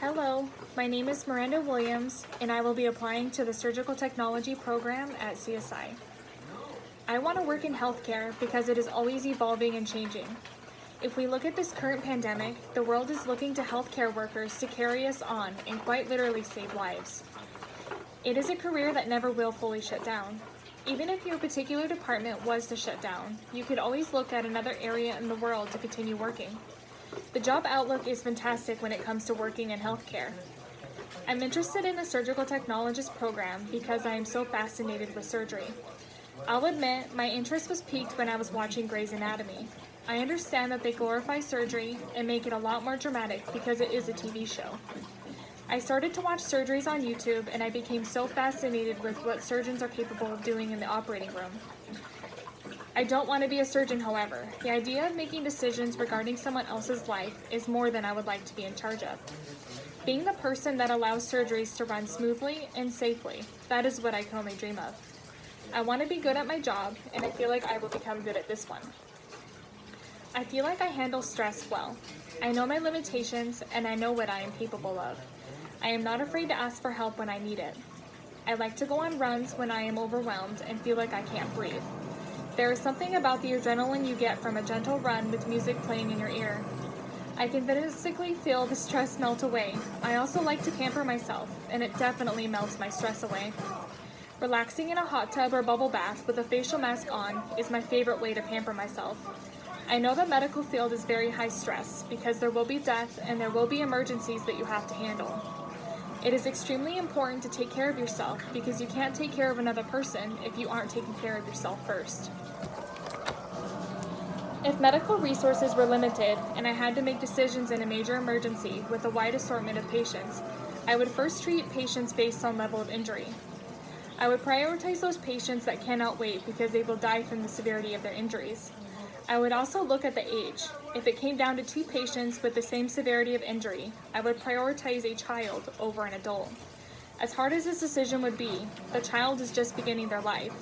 Hello, my name is Miranda Williams, and I will be applying to the Surgical Technology program at CSI. I want to work in healthcare because it is always evolving and changing. If we look at this current pandemic, the world is looking to healthcare workers to carry us on and quite literally save lives. It is a career that never will fully shut down. Even if your particular department was to shut down, you could always look at another area in the world to continue working. The job outlook is fantastic when it comes to working in healthcare. I'm interested in the surgical technologist program because I am so fascinated with surgery. I'll admit, my interest was piqued when I was watching Grey's Anatomy. I understand that they glorify surgery and make it a lot more dramatic because it is a TV show. I started to watch surgeries on YouTube and I became so fascinated with what surgeons are capable of doing in the operating room. I don't want to be a surgeon, however. The idea of making decisions regarding someone else's life is more than I would like to be in charge of. Being the person that allows surgeries to run smoothly and safely, that is what I can only dream of. I want to be good at my job, and I feel like I will become good at this one. I feel like I handle stress well. I know my limitations, and I know what I am capable of. I am not afraid to ask for help when I need it. I like to go on runs when I am overwhelmed and feel like I can't breathe. There is something about the adrenaline you get from a gentle run with music playing in your ear. I can physically feel the stress melt away. I also like to pamper myself, and it definitely melts my stress away. Relaxing in a hot tub or bubble bath with a facial mask on is my favorite way to pamper myself. I know the medical field is very high stress because there will be death and there will be emergencies that you have to handle. It is extremely important to take care of yourself because you can't take care of another person if you aren't taking care of yourself first. If medical resources were limited and I had to make decisions in a major emergency with a wide assortment of patients, I would first treat patients based on level of injury. I would prioritize those patients that cannot wait because they will die from the severity of their injuries. I would also look at the age. If it came down to two patients with the same severity of injury, I would prioritize a child over an adult. As hard as this decision would be, the child is just beginning their life.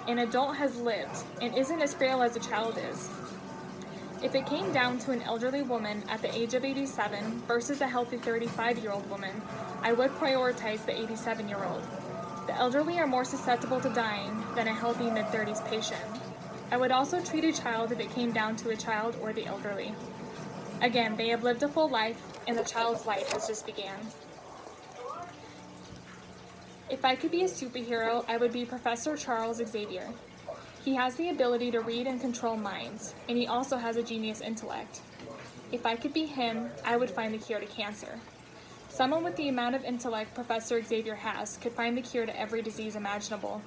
An adult has lived and isn't as frail as a child is. If it came down to an elderly woman at the age of 87 versus a healthy 35-year-old woman, I would prioritize the 87-year-old. The elderly are more susceptible to dying than a healthy mid-30s patient. I would also treat a child if it came down to a child or the elderly. Again, they have lived a full life, and the child's life has just began. If I could be a superhero, I would be Professor Charles Xavier. He has the ability to read and control minds, and he also has a genius intellect. If I could be him, I would find the cure to cancer. Someone with the amount of intellect Professor Xavier has could find the cure to every disease imaginable.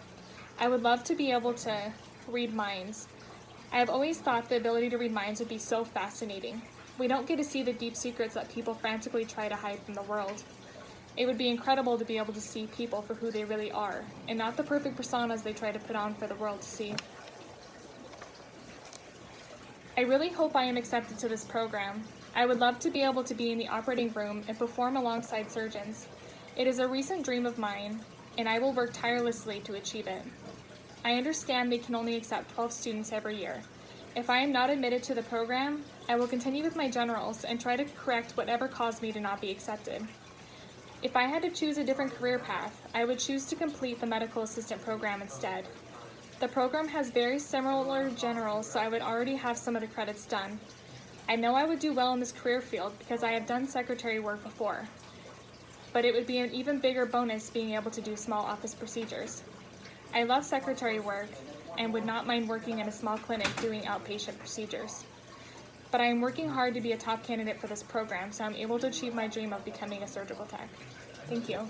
I would love to be able to read minds. I have always thought the ability to read minds would be so fascinating. We don't get to see the deep secrets that people frantically try to hide from the world. It would be incredible to be able to see people for who they really are, and not the perfect personas they try to put on for the world to see. I really hope I am accepted to this program. I would love to be able to be in the operating room and perform alongside surgeons. It is a recent dream of mine, and I will work tirelessly to achieve it. I understand they can only accept 12 students every year. If I am not admitted to the program, I will continue with my generals and try to correct whatever caused me to not be accepted. If I had to choose a different career path, I would choose to complete the medical assistant program instead. The program has very similar generals, so I would already have some of the credits done. I know I would do well in this career field because I have done secretary work before, but it would be an even bigger bonus being able to do small office procedures. I love secretary work and would not mind working in a small clinic doing outpatient procedures. But I am working hard to be a top candidate for this program so I'm able to achieve my dream of becoming a surgical tech. Thank you.